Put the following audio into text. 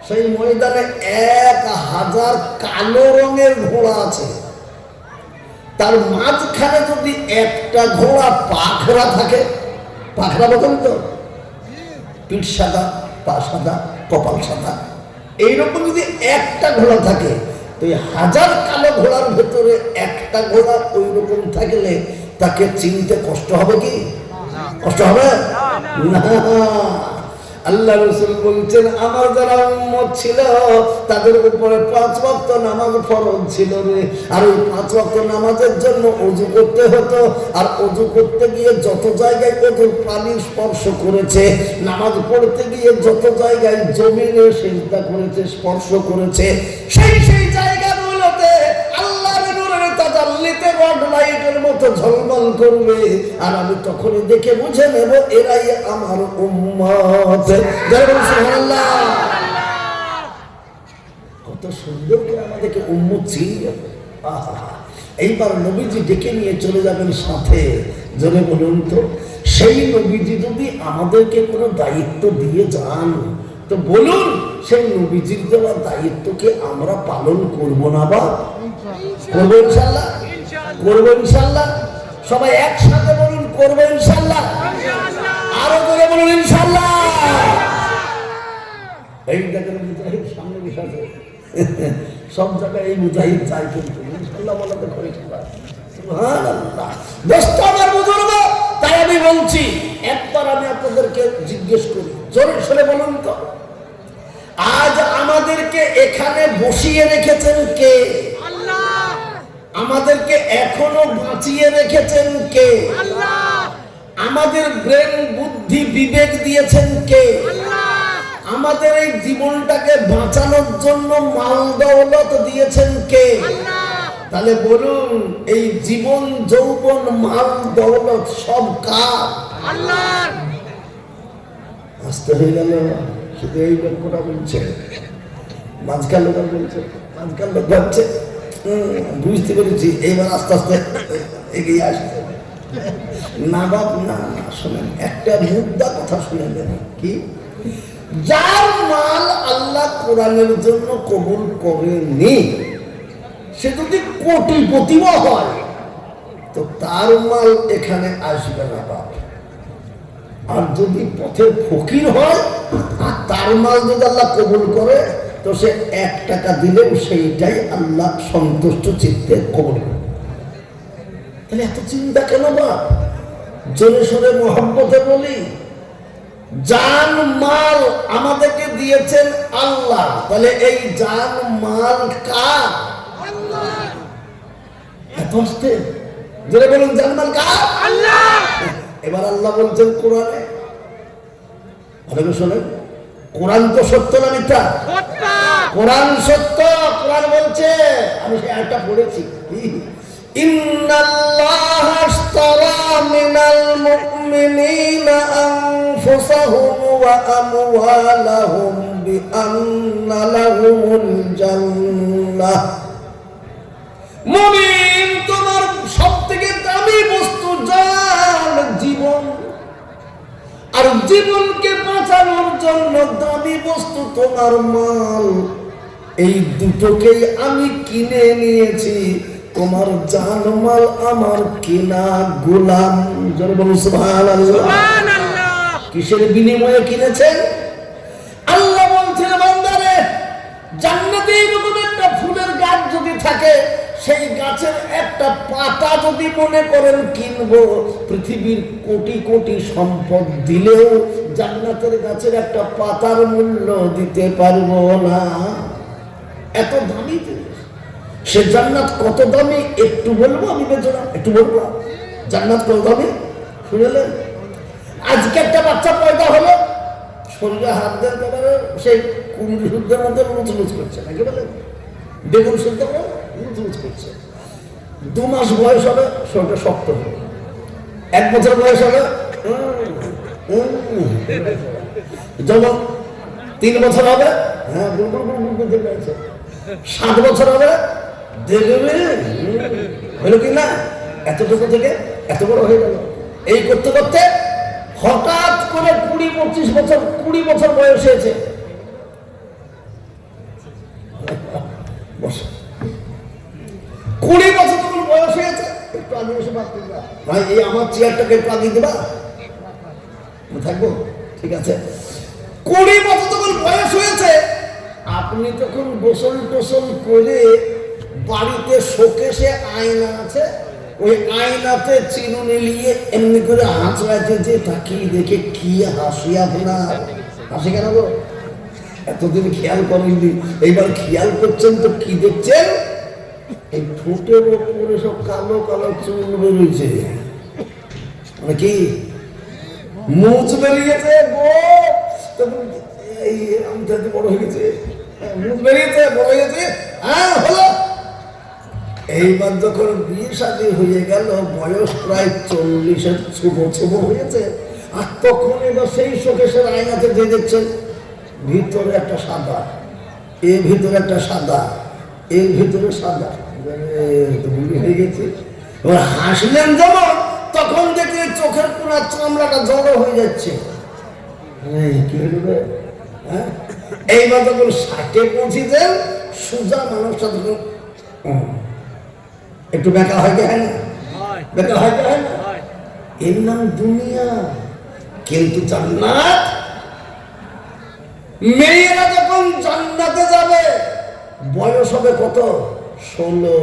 সেই ময়দানে 1000 কালো রঙের ঘোড়া আছে। তার মাঝখানে যদি একটা ঘোড়া পাখরা থাকে, পাখরা বলেন তো, পিঠ সাদা, পা সাদা, কপাল সাদা, এইরকম যদি একটা ঘোড়া থাকে, তো এই 1000 কালো ঘোড়ার ভেতরে একটা ঘোড়া ওই রকম থাকলে তাকে চিনতে কষ্ট হবে কি? কষ্ট হবে না। আল্লাহ রাসূল বলছেন, আমার যারা উম্মত ছিল তাদের উপরে 5 ওয়াক্ত নামাজ ফরজ ছিল রে। আর ওই 5 ওয়াক্ত নামাজের জন্য ওযু করতে হতো। আর ওযু করতে গিয়ে যত জায়গায় ওযুর পানি স্পর্শ করেছে, নামাজ পড়তে গিয়ে যত জায়গায় জমিনে সিজদা করেছে, স্পর্শ করেছে, সেই সেই জায়গাগুলোতে আল্লাহর নূরের তাজাল্লিতে রড লাইটের মতো ঝলমল করবে। আর আমি তখনই দেখে বুঝে নেব এরাই আমার উম্মত। সুবহানাল্লাহ। কত সুন্দর করে আমাদেরকে উম্মত চিনিয়ে। এইবার নবীজি ডেকে নিয়ে চলে যাবেন সাথে। জোরে বলুন তো, সেই নবীজি যদি আমাদেরকে কোনো দায়িত্ব দিয়ে যান, তো বলুন সেই নবীজির দেওয়া দায়িত্বকে আমরা পালন করব না? বা করবো ইনশাআল্লাহ? করবো ইনশাআল্লাহ? সবাই একসাথে বলুন, করবো ইনশাআল্লাহ। আরো করে বলুন ইনশাআল্লাহ। এই দেখেন মুজাহিদ সামনে বসে আছে, সব জায়গায় এই মুজাহিদ চাই, কিন্তু ইনশাআল্লাহ বলাতে করে সুবহানাল্লাহ। দোস্ত আমার বুজুর্গ, তাই আমি বলছি, একবার আমি আপনাদেরকে জিজ্ঞেস করি, জোরে সরে বলুন তো, আজ আমাদেরকে এখানে বসিয়ে রেখেছেন কে? আল্লাহ। আমাদেরকে এখনো বাঁচিয়ে রেখেছেন কে? আল্লাহ। আমাদের ব্রেন, বুদ্ধি, বিবেক দিয়েছেন কে? আল্লাহ। আমাদের এই জীবনটাকে বাঁচানোর জন্য মাল দৌলত দিয়েছেন কে? আল্লাহ। তাহলে বলুন, এই জীবন, যৌবন, মাল দৌলত সব কার? আল্লাহর। আসতে হয়ে গেল, শুধু এই লোকটা বলছে, মাঝখান লোক বলছে, মাঝখান লোক ভাবছে বুঝতে পেরেছি, এইবার আস্তে আস্তে এগিয়ে আসছে। না বাপ, না না, শোনেন, একটা মুদ্রা কথা শুনে দেন। কি? যার মাল আল্লাহ কোরআনের জন্য কবুল করেনি, সে যদি কোটিপতিও হয়, তো তার মাল এখানে আসবে না বাপ। আর যদি পথের ফকির হয় আর তার মাল যদি আল্লাহ কবুল করে, তো সে 1 টাকা দিলেও সেইটাই আল্লাহ সন্তুষ্ট চিত্তে কবুল করে। তাহলে এত চিন্তা কেন বাপ? জোরে সোরে মোহাম্মতে বলি, জান মাল আমাদেরকে দিয়েছেন আল্লাহ, তাহলে এই জান মাল কার? আল্লাহ। এত আসতে জোরে বলুন, জান মাল কার? আল্লাহ। এবার আল্লাহ বলছেন কোরআনে, ভালো শোনেন, কোরআন তো সত্য না মিথ্যা? কোরআন সত্য। কোরআন বলছে, আমি সে আয়াতটা পড়েছি, ইন্নাল্লাহা আশতারা মিনাল মুমিনিনা আনফুসাহুম ওয়া আমওয়ালাহুম বিআন্না লাহুমুল জান্নাহ। মুমিন, তোমার সবথেকে দামি বস্তু জান, জীবন। আর জীবনকে বাঁচানোর জন্য দামি বস্তু তোমার মাল। এই দুটোকেই আমি কিনে নিয়েছি। তোমার জান মাল আমার কিনা গোলাম। যারা বলুন সুবহানাল্লাহ। কিসের বিনিময়ে কিনেছেন? আল্লাহ বলছেন, বান্দারে, জান্নাতে এরকম একটা ফুলের গাছ যদি থাকে, সেই গাছের একটা পাতা যদি মনে করেন কিনবো, পৃথিবীর কোটি কোটি সম্পদ দিলেও জান্নাতের গাছের একটা পাতার মূল্য দিতে পারবো না। এত দামি জিনিস। সে জান্নাত কত দামি একটু বলবো, আমি বেচনা একটু বলবো। জান্নাত কত দামি শুনলেন? আজকে একটা বাচ্চা পয়দা হলো, শরীরে হাত দেন একেবারে সেই কুমড়ি শুদ্ধের মধ্যে লুচলুচ করছে, নাকি বলেন? বেগুন শুদ্ধ লুচলুচ করছে। 2 মাস বয়স হবে, শরীরটা শক্ত হবে। 1 বছর বয়স হবে, যখন 3 বছর হবে, হ্যাঁ, 7 বছর হবে, দেখবে হলো কি না, এতটুকু থেকে এত বড় হয়ে গেল। এই করতে করতে হঠাৎ করে 20-25 বছর, 20 বছর বয়স হয়েছে। বসো। 20 বছর তখন বয়স হয়েছে, একটু আগে এসে ভাবতে ভাই এই আমার চেয়ারটাকে একটু আগে দেবা, থাকবো, ঠিক আছে। 20 বছর তখন বয়স হয়েছে, আপনি তখন গোসল টোসল করে বাড়িতে শোকেসে আয়না আছে, ওই আয়নাতে চিরুনি নিয়ে এমনি করে হাঁচড়াতে যে তাকিয়ে দেখে কি হাসি আপনার, হাসি কেন গো? এতদিন খেয়াল করেননি, এইবার খেয়াল করছেন তো কি দেখছেন? এই ঠোঁটের ওপরে সব কালো কালো চুল বেরিয়েছে, মানে কি মুচ বেরিয়েছে গো, এই আমটা বড় হয়ে গেছে, মুখ বেরিয়েছে, বড় হয়ে গেছে, হ্যাঁ হলো। এইবার যখন বিয়ে শাদী হয়ে গেল, বয়স প্রায় 40-এর ছোট হয়েছে, আর তখন এবার সেই শোকেসের আয়নাতে যে দেখছেন ভিতরে একটা সাদা, এর ভিতরে একটা সাদা, এর ভিতরে সাদা, বুড়ি হয়ে গেছে। এবার হাসলেন যেমন, তখন দেখে চোখের কোনা চামড়াটা জড়ো হয়ে যাচ্ছে, কি হলো? হ্যাঁ, এইবার যখন 60-এ পৌঁছেছেন, সোজা মানুষটা তখন একটু বেকা হয় না, বেকা হয় না, এর নাম দুনিয়া। কিন্তু জান্নাত, মেয়েরা যখন জান্নাতে যাবে বয়স হবে কত? 16।